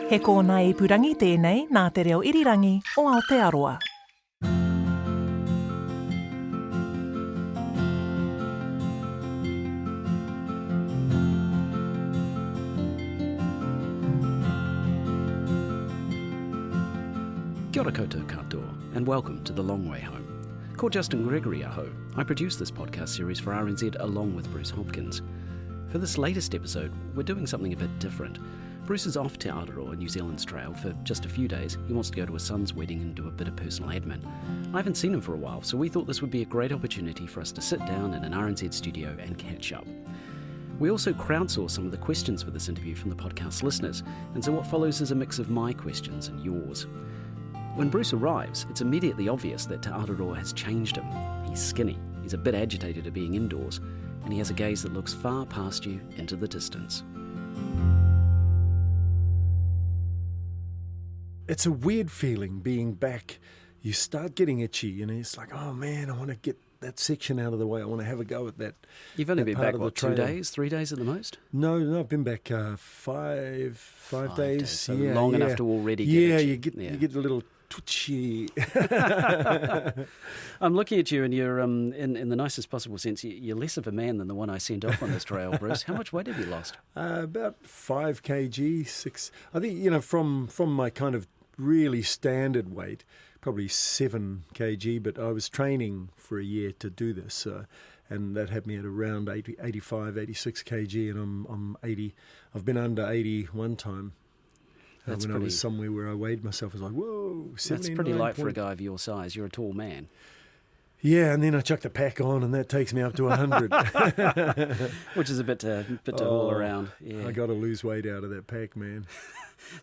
He kōna ipurangi tēnei nā te reo irirangi o Aotearoa. Kia ora koutou katoa, and welcome to The Long Way Home. Called Justin Gregory, aho, I produce this podcast series for RNZ along with Bruce Hopkins. For this latest episode, we're doing something a bit different. Bruce is off Te Araroa, New Zealand's trail, for just a few days. He wants to go to his son's wedding and do a bit of personal admin. I haven't seen him for a while, so we thought this would be a great opportunity for us to sit down in an RNZ studio and catch up. We also crowdsourced some of the questions for this interview from the podcast listeners, and so what follows is a mix of my questions and yours. When Bruce arrives, it's immediately obvious that Te Araroa has changed him. He's skinny, he's a bit agitated at being indoors, and he has a gaze that looks far past you into the distance. It's a weird feeling being back. You start getting itchy, and it's like, oh man, I want to get that section out of the way. I want to have a go at that. You've only been back, what, 2 trail. days, 3 days at the most? No, I've been back five days. So long enough to already get itchy. You get a little twitchy. I'm looking at you, and you're, in the nicest possible sense, you're less of a man than the one I sent off on this trail, Bruce. How much weight have you lost? About 5 kg, 6. I think, from my kind of really standard weight, probably 7 kg, but I was training for a year to do this, and that had me at around 85, 86 kg, and I'm 80. I've been under 80 one time. When I was somewhere where I weighed myself, I was like, whoa, 79. That's pretty light for a guy of your size. You're a tall man. Yeah, and then I chuck the pack on, and that takes me up to 100. Which is a bit to haul around. Yeah. I got to lose weight out of that pack, man.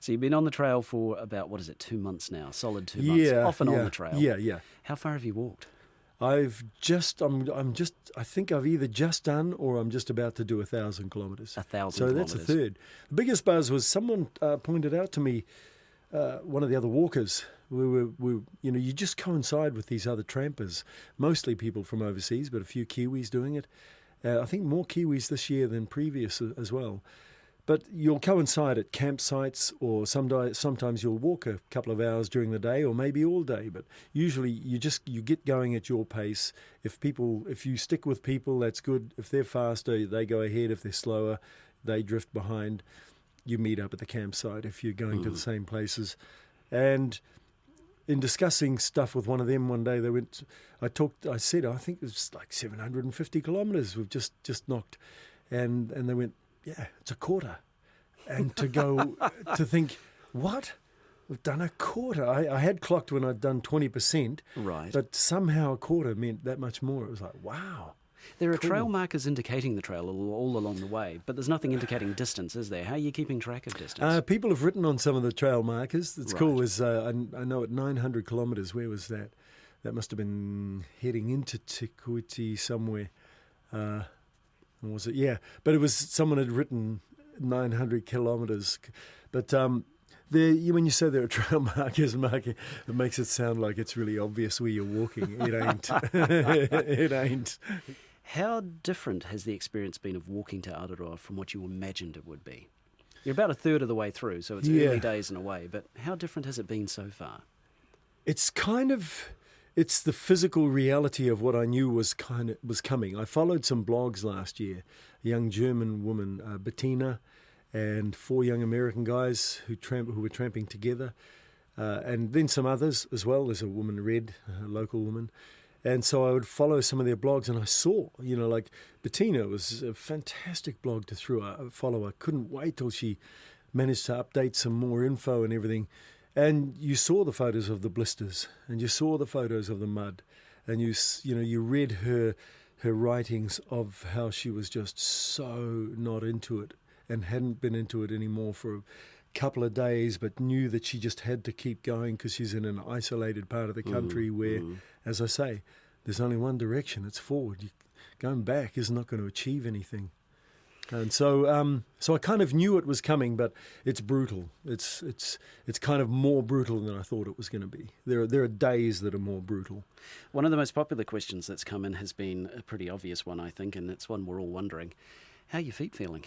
So you've been on the trail for about, 2 months now? Solid 2 months. Off and on the trail. Yeah. How far have you walked? I think I've either just done or I'm just about to do 1,000 kilometres. 1,000 So kilometres. that's a third. The biggest buzz was someone pointed out to me, one of the other walkers, you just coincide with these other trampers, mostly people from overseas, but a few Kiwis doing it. I think more Kiwis this year than previous as well. But you'll coincide at campsites, or sometimes you'll walk a couple of hours during the day, or maybe all day. But usually you get going at your pace. If you stick with people, that's good. If they're faster, they go ahead. If they're slower, they drift behind. You meet up at the campsite if you're going to the same places. And in discussing stuff with one of them one day, I said, I think it's like 750 kilometres we've just knocked. And they went, yeah, it's a quarter. And to think, what? We've done a quarter. I had clocked when I'd done 20%. Right. But somehow a quarter meant that much more. It was like, wow. There are trail markers indicating the trail all along the way, but there's nothing indicating distance, is there? How are you keeping track of distance? People have written on some of the trail markers. It's Right. cool. I know at 900 kilometres, where was that? That must have been heading into Te Kuiti somewhere. Was it? Yeah. But it was, someone had written 900 kilometres. But when you say there are trail markers, it makes it sound like it's really obvious where you're walking. It ain't. It ain't. How different has the experience been of walking to Araroa from what you imagined it would be? You're about a third of the way through, so it's early days in a way, but how different has it been so far? It's the physical reality of what I knew was coming. I followed some blogs last year. A young German woman, Bettina, and 4 young American guys who were tramping together, and then some others as well. There's a woman, Red, a local woman. And so I would follow some of their blogs, and I saw, like Bettina was a fantastic blog to follow. I couldn't wait till she managed to update some more info and everything. And you saw the photos of the blisters, and you saw the photos of the mud, and you read her writings of how she was just so not into it and hadn't been into it anymore for a couple of days, but knew that she just had to keep going because she's in an isolated part of the country where, as I say, there's only one direction, it's forward. Going back is not going to achieve anything. And so I kind of knew it was coming, but it's brutal. It's kind of more brutal than I thought it was going to be. There are days that are more brutal. One of the most popular questions that's come in has been a pretty obvious one, I think, and it's one we're all wondering. How are your feet feeling?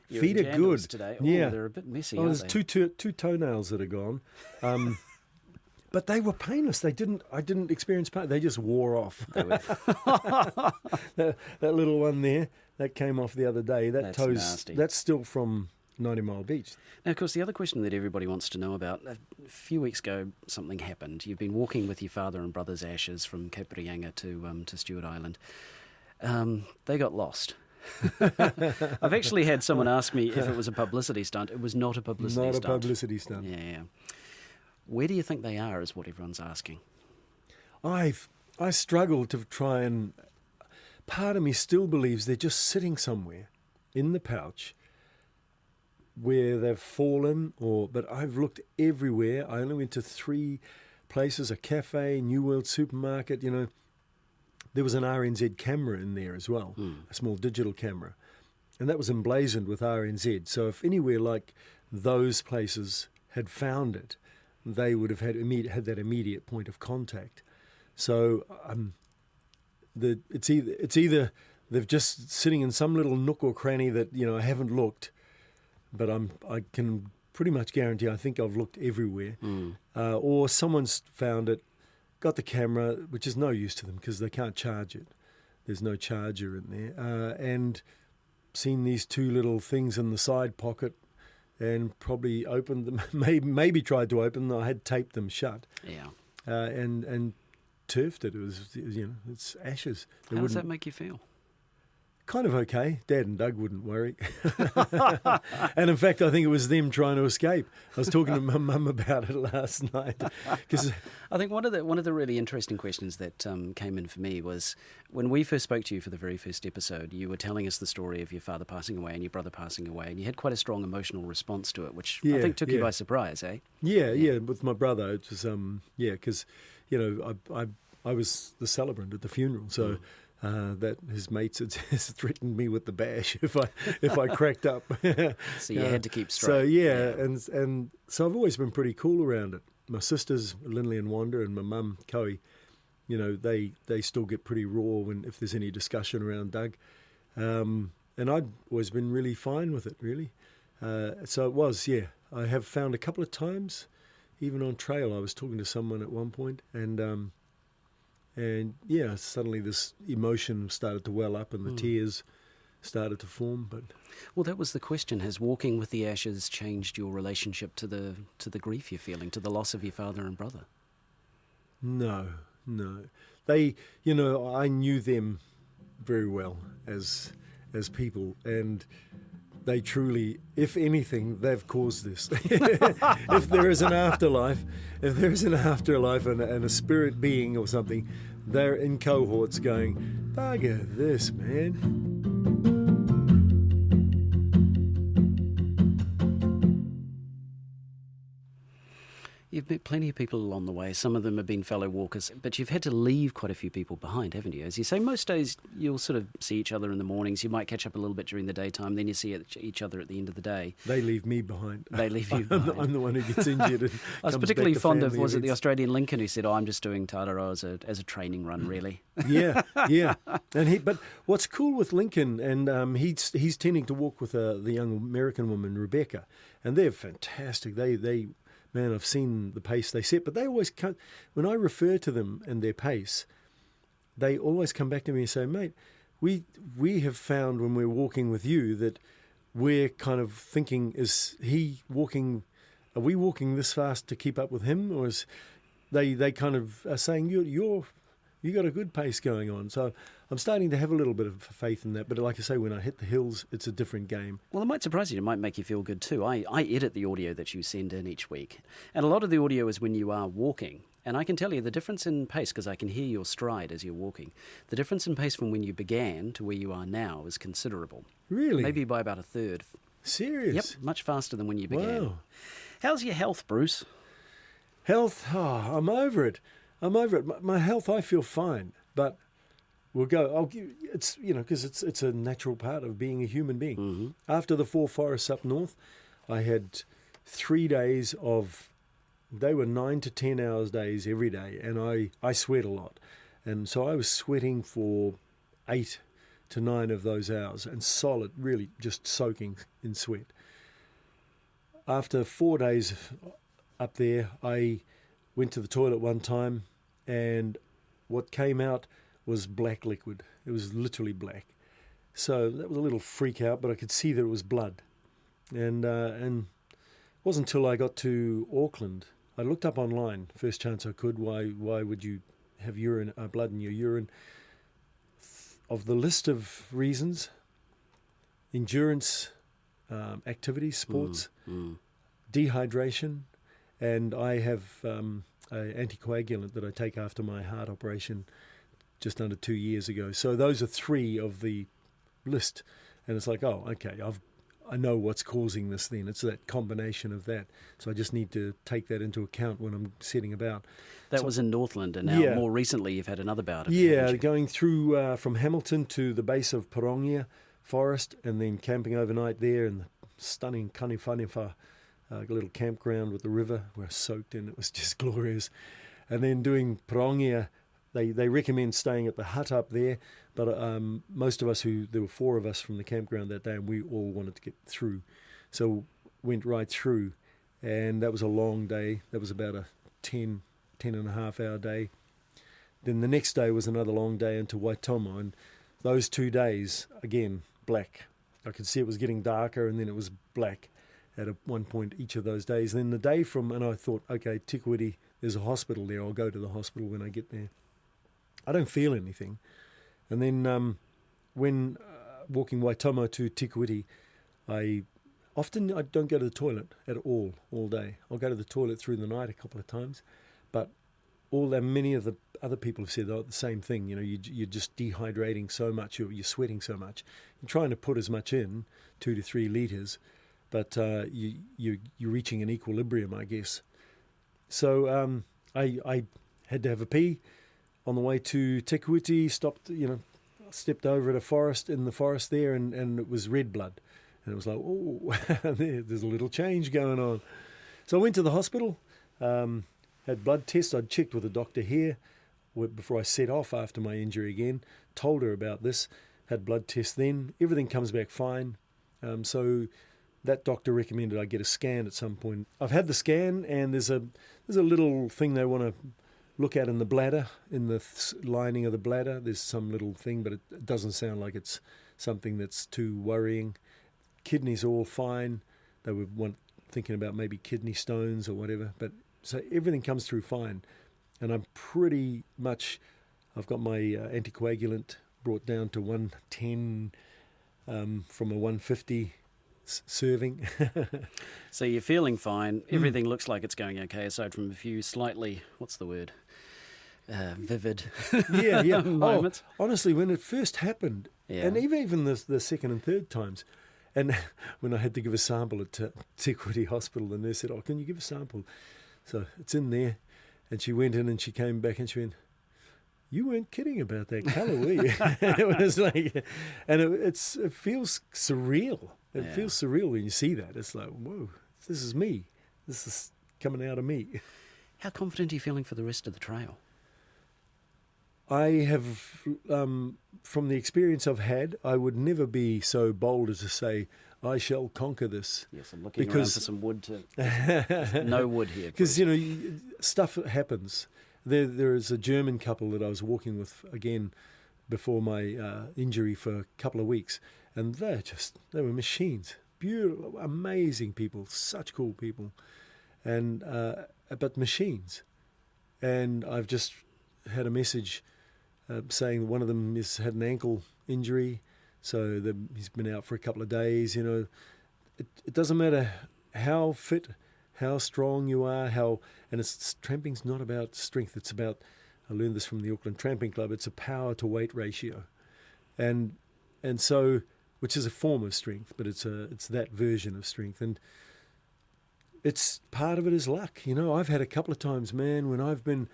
Your feet are jandals good. today. Yeah. They're a bit messy, Oh, aren't there's they? two toenails that are gone. But they were painless. I didn't experience pain. They just wore off. They were- that little one there, that came off the other day. That That's toe's, nasty. that's still from 90 Mile Beach. Now, of course, the other question that everybody wants to know about, a few weeks ago, something happened. You've been walking with your father and brother's ashes from Cape Reinga to Stewart Island. They got lost. I've actually had someone ask me if it was a publicity stunt. It was not a publicity Not stunt. a publicity stunt. Yeah. Where do you think they are is what everyone's asking. I struggle to try and... Part of me still believes they're just sitting somewhere in the pouch where they've fallen, but I've looked everywhere. I only went to 3 places, a cafe, New World Supermarket, you know. There was an RNZ camera in there as well, a small digital camera. And that was emblazoned with RNZ. So if anywhere like those places had found it, they would have had that immediate point of contact. So it's either they're just sitting in some little nook or cranny that, you know, I haven't looked, but I can pretty much guarantee I think I've looked everywhere, or someone's found it, got the camera, which is no use to them because they can't charge it. There's no charger in there, and seen these 2 little things in the side pocket, and probably opened them, maybe tried to open them. I had taped them shut. Yeah. And turfed it. It was, you know, it's ashes. How does that make you feel? Kind of okay. Dad and Doug wouldn't worry. And in fact, I think it was them trying to escape. I was talking to my mum about it last night. Cause I think one of the really interesting questions that came in for me was when we first spoke to you for the very first episode, you were telling us the story of your father passing away and your brother passing away, and you had quite a strong emotional response to it, which I think took you by surprise, eh? Yeah. With my brother, it was because you know I was the celebrant at the funeral, so. That his mates has threatened me with the bash if I cracked up. So you had to keep straight. So and so I've always been pretty cool around it. My sisters Lindley and Wanda and my mum Coe, you know, they still get pretty raw if there's any discussion around Doug, and I've always been really fine with it, really. So it was, I have found a couple of times, even on trail, I was talking to someone at one point, and suddenly this emotion started to well up and the tears started to form. But well, that was the question. Has walking with the ashes changed your relationship to the grief you're feeling, to the loss of your father and brother? No. They, you know, I knew them very well as people, and they truly, if anything, they've caused this. If there is an afterlife, and a spirit being or something, they're in cohorts going, bugger this, man. You've met plenty of people along the way. Some of them have been fellow walkers, but you've had to leave quite a few people behind, haven't you? As you say, most days you'll sort of see each other in the mornings. You might catch up a little bit during the daytime. Then you see each other at the end of the day. They leave me behind. They leave you behind. I'm the one who gets injured. And I was comes particularly back to fond of, family was it the events. Australian Lincoln who said, I'm just doing Te Araroa as a training run, really. Yeah. But what's cool with Lincoln, and he's tending to walk with the young American woman, Rebecca, and they're fantastic. Man, I've seen the pace they set, but they always come, when I refer to them and their pace, they always come back to me and say, mate, we have found when we're walking with you that we're kind of thinking, are we walking this fast to keep up with him? Or is they kind of are saying, you got a good pace going on. So I'm starting to have a little bit of faith in that. But like I say, when I hit the hills, it's a different game. Well, it might surprise you. It might make you feel good too. I edit the audio that you send in each week. And a lot of the audio is when you are walking. And I can tell you the difference in pace, because I can hear your stride as you're walking. The difference in pace from when you began to where you are now is considerable. Really? Maybe by about a third. Serious? Yep, much faster than when you began. Wow. How's your health, Bruce? Health? Oh, I'm over it. My health, I feel fine. But we'll go. I'll give it's because it's a natural part of being a human being. Mm-hmm. After the 4 forests up north, I had 3 days of. They were 9 to 10 hours days every day, and I sweat a lot, and so I was sweating for 8 to 9 of those hours, and solid, really just soaking in sweat. After 4 days up there, I went to the toilet one time, and what came out was black liquid. It was literally black. So that was a little freak out, but I could see that it was blood. And it wasn't until I got to Auckland, I looked up online, first chance I could, why would you have blood in your urine? Of the list of reasons, endurance, activities, sports, dehydration, and I have an anticoagulant that I take after my heart operation just under 2 years ago. So those are 3 of the list, and it's like, oh, okay, I know what's causing this then. It's that combination of that. So I just need to take that into account when I'm setting about. That was in Northland, and now more recently you've had another bout of it. Yeah, going through from Hamilton to the base of Parongia Forest, and then camping overnight there in the stunning Kaniwhaniwha little campground with the river. We're soaked in. It was just glorious. And then doing Parongia, they recommend staying at the hut up there, but most of us there were 4 of us from the campground that day, and we all wanted to get through. So went right through, and that was a long day. That was about a 10 and a half hour day. Then the next day was another long day into Waitomo, and those 2 days, again, black. I could see it was getting darker, and then it was black at one point each of those days. Then the day and I thought, okay, Tikawiti, there's a hospital there. I'll go to the hospital when I get there. I don't feel anything. And then when walking Waitomo to Tikawiti, I don't go to the toilet at all day. I'll go to the toilet through the night a couple of times, but many of the other people have said the same thing. You know, you're just dehydrating so much, you're sweating so much. You're trying to put as much in, 2 to 3 litres, but you're reaching an equilibrium, I guess. So I had to have a pee on the way to Tikawiti, stepped over at in the forest there, and it was red blood. And it was like, oh, there's a little change going on. So I went to the hospital, had blood tests. I'd checked with a doctor here before I set off after my injury again, told her about this, had blood tests then. Everything comes back fine. So that doctor recommended I get a scan at some point. I've had the scan, and there's a little thing they want to look at in the bladder, in the lining of the bladder. There's some little thing, but it doesn't sound like it's something that's too worrying. Kidneys are all fine. They were thinking about maybe kidney stones or whatever. But so everything comes through fine. And I'm pretty much, I've got my anticoagulant brought down to 110 from a 150 serving. So you're feeling fine. Everything looks like it's going okay, aside from a few slightly, what's the word? Vivid moments. Oh, honestly, when it first happened, and even the second and third times, and when I had to give a sample at Tikawiti Hospital, the nurse said, oh, can you give a sample? So it's in there. And she went in and she came back and she went, you weren't kidding about that colour, were you? It was like, and it feels surreal. It feels surreal when you see that. It's like, whoa, this is me. This is coming out of me. How confident are you feeling for the rest of the trail? I have, from the experience I've had, I would never be so bold as to say, I shall conquer this. Yes, I'm looking around for some wood no wood here. Because, stuff happens. There is a German couple that I was walking with, again, before my injury for a couple of weeks. And they were machines. Beautiful, amazing people, such cool people. And but machines. And I've just had a message saying one of them has had an ankle injury, so he's been out for a couple of days. It doesn't matter how fit, how strong you are, and tramping's not about strength. It's about, I learned this from the Auckland Tramping Club. It's a power to weight ratio, and so, which is a form of strength, but it's that version of strength, and it's part of it is luck. I've had a couple of times, man, when I've been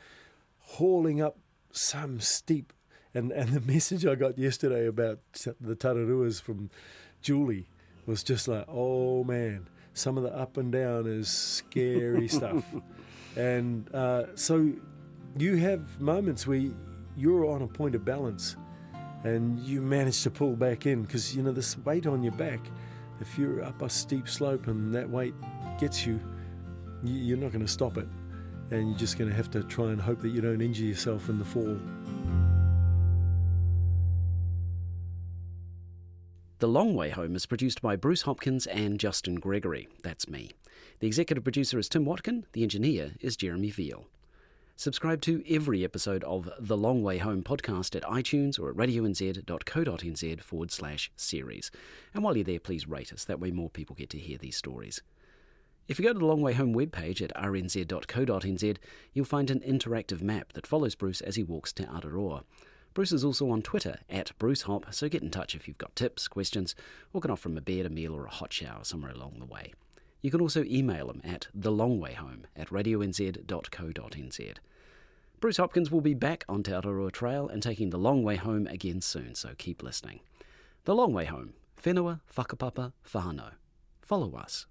hauling up some steep, and the message I got yesterday about the Te Araroas from Julie was just like, oh man, some of the up and down is scary stuff. And so you have moments where you're on a point of balance, and you manage to pull back in, because, this weight on your back, if you're up a steep slope and that weight gets you, you're not going to stop it. And you're just going to have to try and hope that you don't injure yourself in the fall. The Long Way Home is produced by Bruce Hopkins and Justin Gregory. That's me. The executive producer is Tim Watkin. The engineer is Jeremy Veal. Subscribe to every episode of The Long Way Home podcast at iTunes or at radionz.co.nz/series. And while you're there, please rate us. That way more people get to hear these stories. If you go to the Long Way Home webpage at rnz.co.nz, you'll find an interactive map that follows Bruce as he walks Te Araroa. Bruce is also on Twitter at BruceHop, so get in touch if you've got tips, questions, or can offer him a bed, a meal, or a hot shower somewhere along the way. You can also email him at thelongwayhome@radionz.co.nz. Bruce Hopkins will be back on Te Araroa Trail and taking the long way home again soon, so keep listening. The Long Way Home. Whenua, whakapapa, whānau. Follow us.